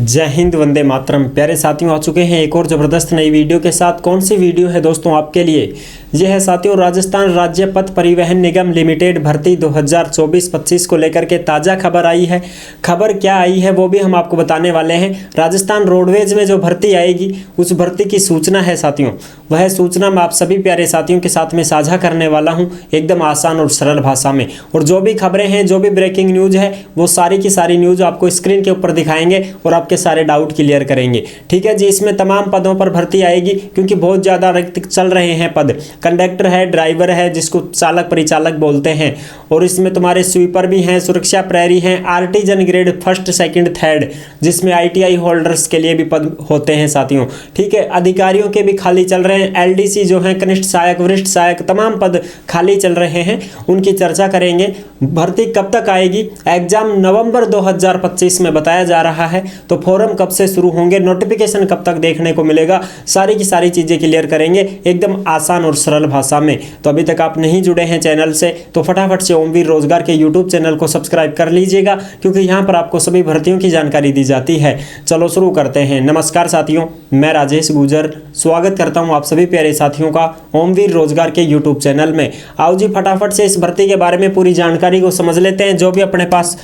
जय हिंद, वंदे मातरम। प्यारे साथियों, आ चुके हैं एक और ज़बरदस्त नई वीडियो के साथ। कौन सी वीडियो है दोस्तों आपके लिए? यह है साथियों राजस्थान राज्य पथ परिवहन निगम लिमिटेड भर्ती 2024-25 को लेकर के ताज़ा खबर आई है। खबर क्या आई है वो भी हम आपको बताने वाले हैं। राजस्थान रोडवेज में जो भर्ती आएगी उस भर्ती की सूचना है साथियों। वह सूचना मैं आप सभी प्यारे साथियों के साथ में साझा करने वाला हूँ एकदम आसान और सरल भाषा में। और जो भी खबरें हैं, जो भी ब्रेकिंग न्यूज़ है, वो सारी की सारी न्यूज़ आपको स्क्रीन के ऊपर दिखाएंगे और आपके सारे डाउट क्लियर करेंगे। ठीक है जी। इसमें तमाम पदों पर भर्ती आएगी क्योंकि बहुत ज़्यादा रिक्त चल रहे हैं पद। कंडक्टर है, ड्राइवर है जिसको चालक परिचालक बोलते हैं, और इसमें तुम्हारे स्वीपर भी हैं, सुरक्षा प्रहरी हैं, artisan grade 1st 2nd 3rd जिसमें ITI होल्डर्स के लिए भी पद होते हैं साथियों। ठीक है। अधिकारियों के भी खाली चल रहे हैं। LDC जो हैं, कनिष्ठ सहायक, वरिष्ठ सहायक, तमाम पद खाली चल रहे हैं, उनकी चर्चा करेंगे। भर्ती कब तक आएगी? एग्जाम नवंबर 2025 में बताया जा रहा है। तो फॉर्म कब से शुरू होंगे, नोटिफिकेशन कब तक देखने को मिलेगा, सारी की सारी चीज़ें क्लियर करेंगे एकदम आसान और सरल भाषा में। तो अभी तक आप नहीं जुड़े हैं चैनल से तो फटाफट से ओमवीर रोजगार के यूट्यूब चैनल को सब्सक्राइब कर लीजिएगा क्योंकि यहाँ पर आपको सभी भर्तियों की जानकारी दी जाती है। चलो शुरू करते हैं। नमस्कार साथियों, मैं राजेश गुजर स्वागत करता हूँ आप सभी प्यारे साथियों का ओमवीर रोजगार के यूट्यूब चैनल में। आओ जी फटाफट से इस भर्ती के बारे में पूरी जानकारी को समझ लेते हैं। जो भी अपने पास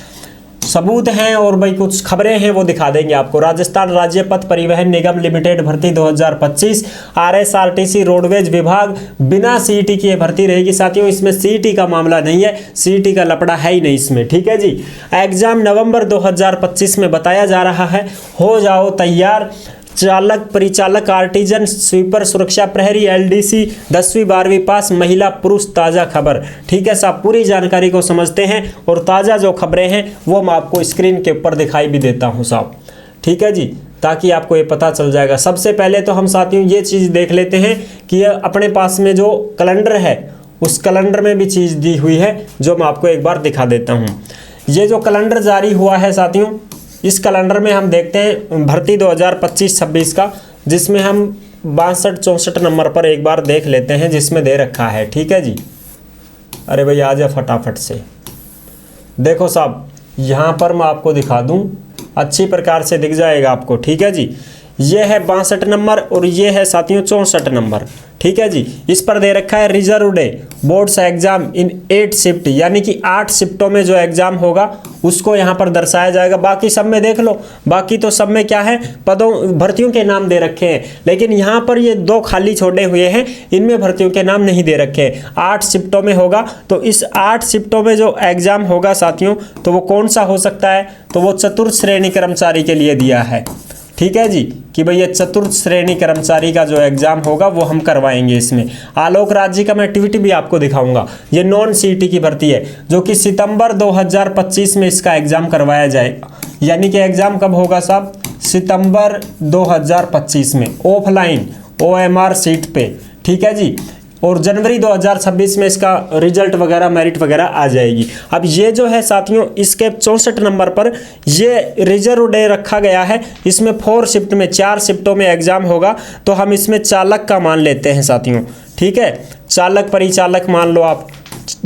सबूत हैं और भाई कुछ खबरें हैं वो दिखा देंगे आपको। राजस्थान राज्य पथ परिवहन निगम लिमिटेड भर्ती 2025 RSRTC रोडवेज विभाग बिना CET की ये भर्ती रहेगी साथियों। इसमें CET का मामला नहीं है, CET का लपड़ा है ही नहीं इसमें। ठीक है जी। एग्जाम नवंबर 2025 में बताया जा रहा है। हो जाओ तैयार। चालक परिचालक, आर्टिजन, स्वीपर, सुरक्षा प्रहरी, LDC, 10वीं 12वीं पास, महिला पुरुष। ताज़ा खबर। ठीक है साहब, पूरी जानकारी को समझते हैं और ताज़ा जो खबरें हैं वो मैं आपको स्क्रीन के ऊपर दिखाई भी देता हूं साहब। ठीक है जी, ताकि आपको ये पता चल जाएगा। सबसे पहले तो हम साथियों ये चीज़ देख लेते हैं कि अपने पास में जो कैलेंडर है उस कैलेंडर में भी चीज़ दी हुई है जो मैं आपको एक बार दिखा देता हूँ। ये जो कैलेंडर जारी हुआ है साथियों, इस कैलेंडर में हम देखते हैं भर्ती 2025-26 का, जिसमें हम 62-64 नंबर पर एक बार देख लेते हैं जिसमें दे रखा है। ठीक है जी। अरे भाई आ जा फटाफट से। देखो साहब, यहाँ पर मैं आपको दिखा दूँ, अच्छी प्रकार से दिख जाएगा आपको। ठीक है जी। ये है 62 नंबर और ये है साथियों 64 नंबर। ठीक है जी। इस पर दे रखा है reserve day boards exam in 8 shift, यानी कि 8 शिफ्टों में जो एग्जाम होगा उसको यहाँ पर दर्शाया जाएगा। बाकी सब में देख लो, बाकी तो सब में क्या है, पदों भर्तियों के नाम दे रखे हैं, लेकिन यहाँ पर ये 2 खाली छोड़े हुए हैं, इनमें भर्तियों के नाम नहीं दे रखे हैं। 8 शिफ्टों में होगा। तो इस 8 शिफ्टों में जो एग्जाम होगा साथियों, तो वो कौन सा हो सकता है? तो वो चतुर्थ श्रेणी कर्मचारी के लिए दिया है। ठीक है जी, कि भाई ये चतुर्थ श्रेणी कर्मचारी का जो एग्जाम होगा वो हम करवाएंगे इसमें। आलोक राज्य का मैं एक्टिविटी भी आपको दिखाऊंगा। ये नॉन CET की भर्ती है जो कि सितंबर 2025 में इसका एग्जाम करवाया जाएगा। यानी कि एग्जाम कब होगा साहब? सितंबर 2025 में ऑफलाइन OMR सीट पे। ठीक है जी। और जनवरी 2026 में इसका रिजल्ट वगैरह, मेरिट वगैरह आ जाएगी। अब ये जो है साथियों, इसके 64 नंबर पर ये रिजर्व डे रखा गया है। इसमें 4 शिफ्ट में, 4 शिफ्टों में एग्जाम होगा। तो हम इसमें चालक का मान लेते हैं साथियों। ठीक है। चालक परिचालक मान लो आप।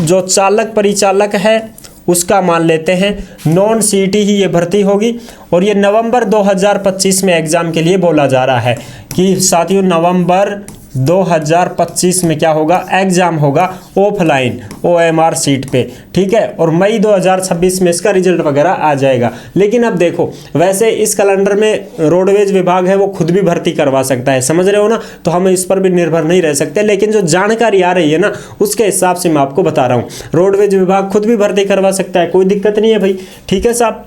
जो चालक परिचालक है उसका मान लेते हैं। नॉन CET ही ये भर्ती होगी और ये नवंबर 2025 में एग्जाम के लिए बोला जा रहा है कि साथियों नवंबर 2025 में क्या होगा? एग्जाम होगा ऑफलाइन OMR सीट पे। ठीक है। और मई 2026 में इसका रिजल्ट वगैरह आ जाएगा। लेकिन अब देखो, वैसे इस कैलेंडर में रोडवेज विभाग है वो खुद भी भर्ती करवा सकता है, समझ रहे हो ना? तो हम इस पर भी निर्भर नहीं रह सकते। लेकिन जो जानकारी आ रही है ना उसके हिसाब से मैं आपको बता रहा हूँ। रोडवेज विभाग खुद भी भर्ती करवा सकता है, कोई दिक्कत नहीं है भाई। ठीक है साहब,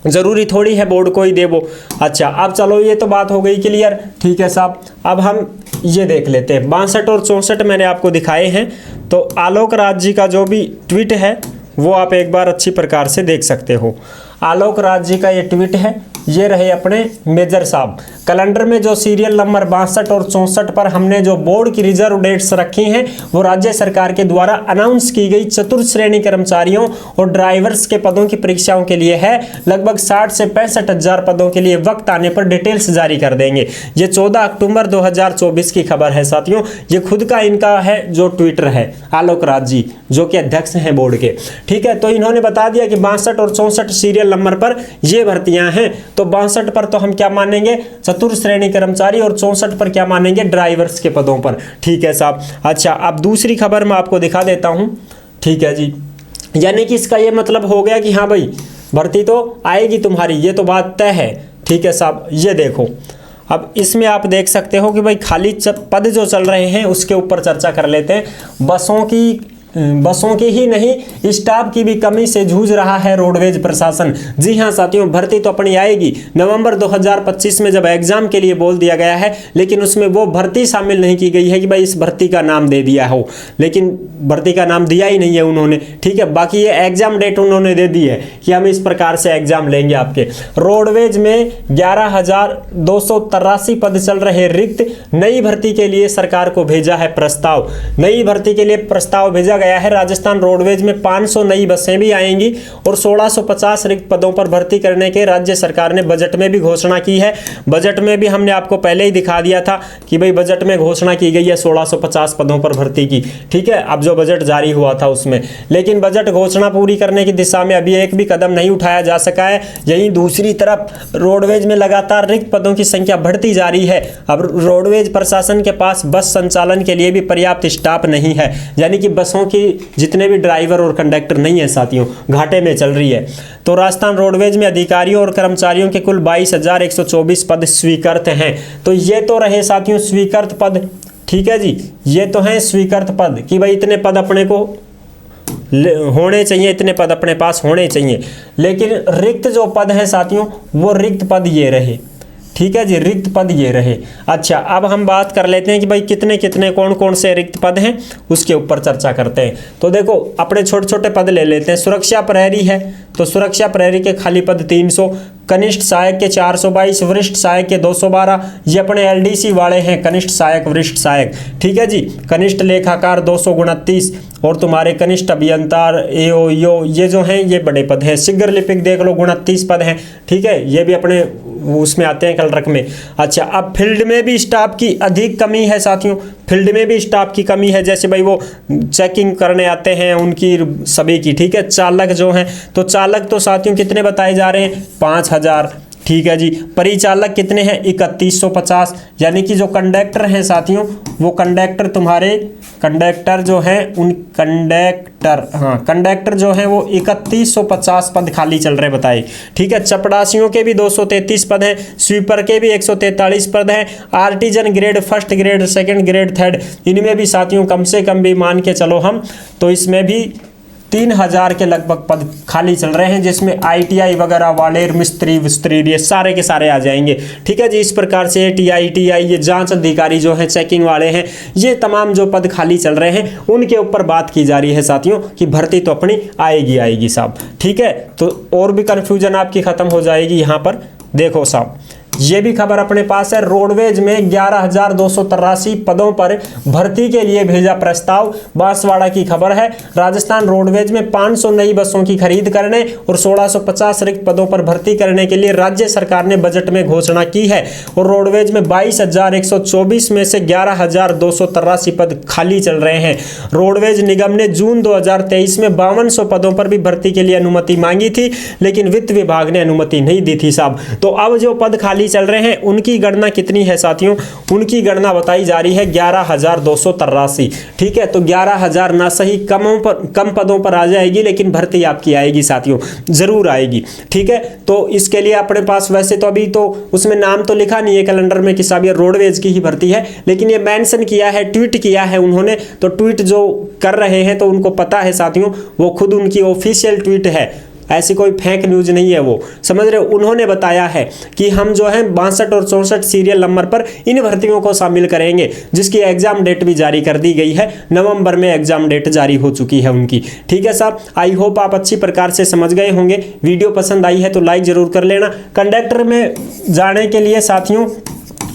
जरूरी थोड़ी है बोर्ड को ही दे वो। अच्छा, अब चलो ये तो बात हो गई क्लियर। ठीक है साहब, अब हम ये देख लेते हैं। 62 और 64 मैंने आपको दिखाए हैं। तो आलोक राज जी का जो भी ट्वीट है वो आप एक बार अच्छी प्रकार से देख सकते हो। आलोक राज जी का ये ट्वीट है। ये रहे अपने मेजर साहब। कैलेंडर में जो सीरियल नंबर 62 और 64 पर हमने जो बोर्ड की रिजर्व डेट्स रखी हैं वो राज्य सरकार के द्वारा अनाउंस की गई चतुर्थ श्रेणी कर्मचारियों और ड्राइवर्स के पदों की परीक्षाओं के लिए है। लगभग 60 से 65 हजार पदों के लिए वक्त आने पर डिटेल्स जारी कर देंगे। ये 14 अक्टूबर 2024 की खबर है साथियों। ये खुद का इनका है जो ट्विटर है आलोक राज जी, जो कि अध्यक्ष हैं बोर्ड के। ठीक है, तो इन्होंने बता दिया कि 62 और 64 सीरियल नंबर पर ये भर्तियां हैं। तो 62 पर तो हम क्या मानेंगे, चतुर्थ श्रेणी कर्मचारी, और 64 पर क्या मानेंगे, ड्राइवर्स के पदों पर। ठीक है साहब। अच्छा, अब दूसरी खबर मैं आपको दिखा देता हूं। ठीक है जी, यानी कि इसका ये मतलब हो गया कि हाँ भाई भर्ती तो आएगी तुम्हारी, ये तो बात तय है। ठीक है साहब, ये देखो अब इसमें आप देख सकते हो कि भाई खाली पद जो चल रहे हैं उसके ऊपर चर्चा कर लेते हैं। बसों की ही नहीं, स्टाफ की भी कमी से जूझ रहा है रोडवेज प्रशासन। जी हां साथियों, भर्ती तो अपनी आएगी। नवंबर 2025 में जब एग्जाम के लिए बोल दिया गया है, लेकिन उसमें वो भर्ती शामिल नहीं की गई है कि भाई इस भर्ती का नाम दे दिया हो, लेकिन भर्ती का नाम दिया ही नहीं है उन्होंने। ठीक है, बाकी ये एग्जाम डेट उन्होंने दे दी है कि हम इस प्रकार से एग्जाम लेंगे आपके। रोडवेज में 11,283 पद चल रहे रिक्त। नई भर्ती के लिए सरकार को भेजा है प्रस्ताव। नई भर्ती के लिए प्रस्ताव भेजा गया है। राजस्थान रोडवेज में 500 नई बसें भी आएंगी और 1650 रिक्त पदों पर भर्ती करने के राज्य सरकार ने बजट में भी घोषणा की है। बजट में भी हमने आपको पहले ही दिखा दिया था कि भाई बजट में घोषणा की गई है 1650 पदों पर भर्ती की। ठीक है, अब जो बजट जारी हुआ था उसमें, लेकिन बजट घोषणा पूरी करने की दिशा में अभी एक भी कदम नहीं उठाया जा सका है। यहीं दूसरी तरफ रोडवेज में लगातार रिक्त पदों की संख्या बढ़ती जा रही है। अब रोडवेज प्रशासन के पास बस संचालन के लिए भी पर्याप्त स्टाफ नहीं है, यानी कि बसों की जितने भी ड्राइवर और कंडक्टर नहीं है साथियों, घाटे में चल रही है। तो राजस्थान रोडवेज में अधिकारियों और कर्मचारियों के कुल 22,124 पद स्वीकृत हैं। तो ये तो रहे साथियों स्वीकृत पद। ठीक है जी, ये तो हैं स्वीकृत पद कि भाई इतने पद अपने को होने चाहिए, इतने पद अपने पास होने चाहिए। लेकिन रिक्त जो पद हैं साथियों, वो रिक्त पद ये रहे। ठीक है जी, रिक्त पद ये रहे। अच्छा, अब हम बात कर लेते हैं कि भाई कितने कितने कौन कौन से रिक्त पद हैं, उसके ऊपर चर्चा करते हैं। तो देखो अपने छोटे छोटे पद ले लेते हैं। सुरक्षा प्रहरी है, तो सुरक्षा प्रहरी के खाली पद 300, कनिष्ठ सहायक के 422, वरिष्ठ सहायक के 212। ये अपने एलडीसी वाले हैं, कनिष्ठ सहायक वरिष्ठ सहायक। ठीक है जी, कनिष्ठ लेखाकार 229 और तुम्हारे कनिष्ठ अभियंता एओ ये जो हैं ये बड़े पद हैं। शीघ्र लिपिक देख लो 29 पद हैं। ठीक है, ये भी अपने उसमें आते हैं कलरक में। अच्छा, अब फील्ड में भी स्टाफ की अधिक कमी है साथियों, फील्ड में भी स्टाफ की कमी है। जैसे भाई वो चेकिंग करने आते हैं उनकी सभी की। ठीक है, चालक जो हैं, तो चालक तो साथियों कितने बताए जा रहे हैं, 5000। ठीक है जी, परिचालक कितने हैं, 3150। यानी कि जो कंडक्टर हैं साथियों, वो कंडक्टर तुम्हारे कंडक्टर जो हैं उन कंडक्टर जो हैं वो 3150 पद खाली चल रहे बताए। ठीक है, चपड़ासियों के भी 233 पद हैं, स्वीपर के भी 143 पद हैं, artisan grade first grade second grade third, इनमें भी साथियों कम से कम भी मान के चलो हम तो इसमें भी 3000 के लगभग पद खाली चल रहे हैं, जिसमें आईटीआई वगैरह वाले मिस्त्री विस्त्री ये सारे के सारे आ जाएंगे। ठीक है जी, इस प्रकार से टीआई ये जांच अधिकारी जो हैं, चेकिंग वाले हैं, ये तमाम जो पद खाली चल रहे हैं उनके ऊपर बात की जा रही है साथियों कि भर्ती तो अपनी आएगी साहब। ठीक है, तो और भी कन्फ्यूजन आपकी खत्म हो जाएगी। यहाँ पर देखो साहब, ये भी खबर अपने पास है। रोडवेज में 11,283 पदों पर भर्ती के लिए भेजा प्रस्ताव, बांसवाड़ा की खबर है। राजस्थान रोडवेज में 500 नई बसों की खरीद करने और 1650 रिक्त पदों पर भर्ती करने के लिए राज्य सरकार ने बजट में घोषणा की है। और रोडवेज में 22,124 में से 11,283 पद खाली चल रहे हैं। रोडवेज निगम ने जून 2023 में 5200 पदों पर भी भर्ती के लिए अनुमति मांगी थी, लेकिन वित्त विभाग ने अनुमति नहीं दी थी साहब। तो अब जो पद खाली चल रहे हैं उनकी गणना कितनी है साथियों, उनकी गणना बताई जा रही है 11,283। ठीक है, तो 11,000 ना सही कम पदों पर आ जाएगी, लेकिन भर्ती आपकी आएगी साथियों, जरूर आएगी। ठीक है, तो इसके लिए अपने पास वैसे तो अभी तो उसमें नाम तो लिखा नहीं है कैलेंडर में कि साहब ये रोडवेज की ही भर्ती है, लेकिन ये मेंशन किया है, ट्वीट किया है उन्होंने। तो ट्वीट जो कर रहे हैं तो उनको पता है साथियों, वो खुद उनकी ऑफिशियल ट्वीट है, ऐसी कोई फेक न्यूज नहीं है, वो समझ रहे। उन्होंने बताया है कि हम जो है 62 और 64 सीरियल नंबर पर इन भर्तियों को शामिल करेंगे, जिसकी एग्जाम डेट भी जारी कर दी गई है। नवंबर में एग्जाम डेट जारी हो चुकी है उनकी। ठीक है साहब, आई होप आप अच्छी प्रकार से समझ गए होंगे। वीडियो पसंद आई है तो लाइक जरूर कर लेना। कंडक्टर में जाने के लिए साथियों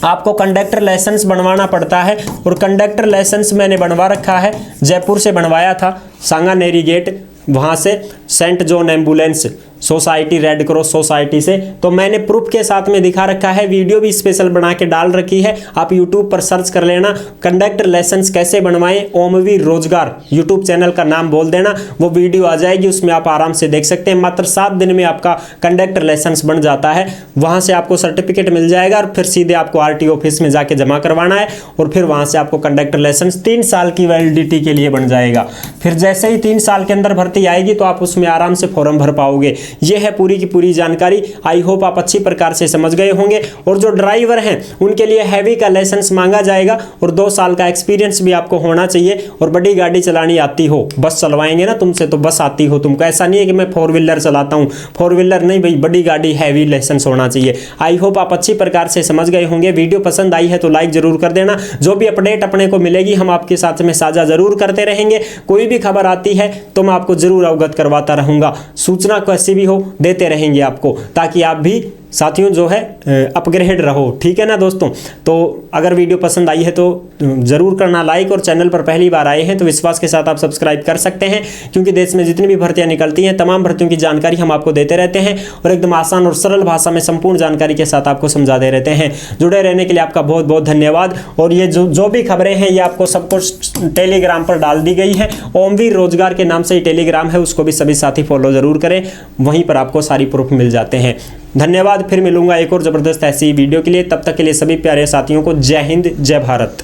आपको कंडक्टर लाइसेंस बनवाना पड़ता है, और कंडक्टर लाइसेंस मैंने बनवा रखा है, जयपुर से बनवाया था, सांगानेरी गेट वहाँ से saint John ambulance society, red cross society से। तो मैंने प्रूफ के साथ में दिखा रखा है, वीडियो भी स्पेशल बना के डाल रखी है। आप यूट्यूब पर सर्च कर लेना, कंडक्टर लाइसेंस कैसे बनवाएं, ओमवीर रोजगार यूट्यूब चैनल का नाम बोल देना, वो वीडियो आ जाएगी, उसमें आप आराम से देख सकते हैं। मात्र 7 दिन में आपका कंडक्टर लाइसेंस बन जाता है। वहां से आपको सर्टिफिकेट मिल जाएगा और फिर सीधे आपको आरटीओ ऑफिस में जाके जमा करवाना है और फिर वहां से आपको कंडक्टर लाइसेंस 3 साल की वैलिडिटी के लिए बन जाएगा। फिर जैसे ही 3 साल के अंदर भर्ती आएगी तो आप उसमें आराम से फॉर्म भर पाओगे। ये है पूरी की पूरी जानकारी। आई होप आप अच्छी प्रकार से समझ गए होंगे। और जो ड्राइवर हैं उनके लिए हैवी का लाइसेंस मांगा जाएगा और 2 साल का एक्सपीरियंस भी आपको होना चाहिए और बड़ी गाड़ी चलानी आती हो। बस चलवाएंगे ना तुमसे तो बस आती हो तुमको, ऐसा नहीं है कि मैं 4 व्हीलर चलाता हूँ, 4 व्हीलर नहीं भाई, बड़ी गाड़ी हैवी लाइसेंस होना चाहिए। आई होप आप अच्छी प्रकार से समझ गए होंगे। वीडियो पसंद आई है तो लाइक जरूर कर देना। जो भी अपडेट अपने को मिलेगी हम आपके साथ में साझा जरूर करते रहेंगे। कोई भी खबर आती है तो मैं आपको जरूर अवगत करवाता रहूंगा। सूचना कैसी भी हो देते रहेंगे आपको, ताकि आप भी साथियों जो है अपग्रेड रहो। ठीक है ना दोस्तों। तो अगर वीडियो पसंद आई है तो जरूर करना लाइक, और चैनल पर पहली बार आए हैं तो विश्वास के साथ आप सब्सक्राइब कर सकते हैं, क्योंकि देश में जितनी भी भर्तियां निकलती हैं तमाम भर्तियों की जानकारी हम आपको देते रहते हैं और एकदम आसान और सरल भाषा में संपूर्ण जानकारी के साथ आपको समझाते रहते हैं। जुड़े रहने के लिए आपका बहुत बहुत धन्यवाद। और ये जो भी खबरें हैं ये आपको सब कुछ टेलीग्राम पर डाल दी गई है। ओमवीर रोजगार के नाम से ही टेलीग्राम है, उसको भी सभी साथी फॉलो जरूर करें, वहीं पर आपको सारी प्रूफ मिल जाते हैं। धन्यवाद। फिर मिलूंगा एक और जबरदस्त ऐसी वीडियो के लिए। तब तक के लिए सभी प्यारे साथियों को जय हिंद, जय भारत।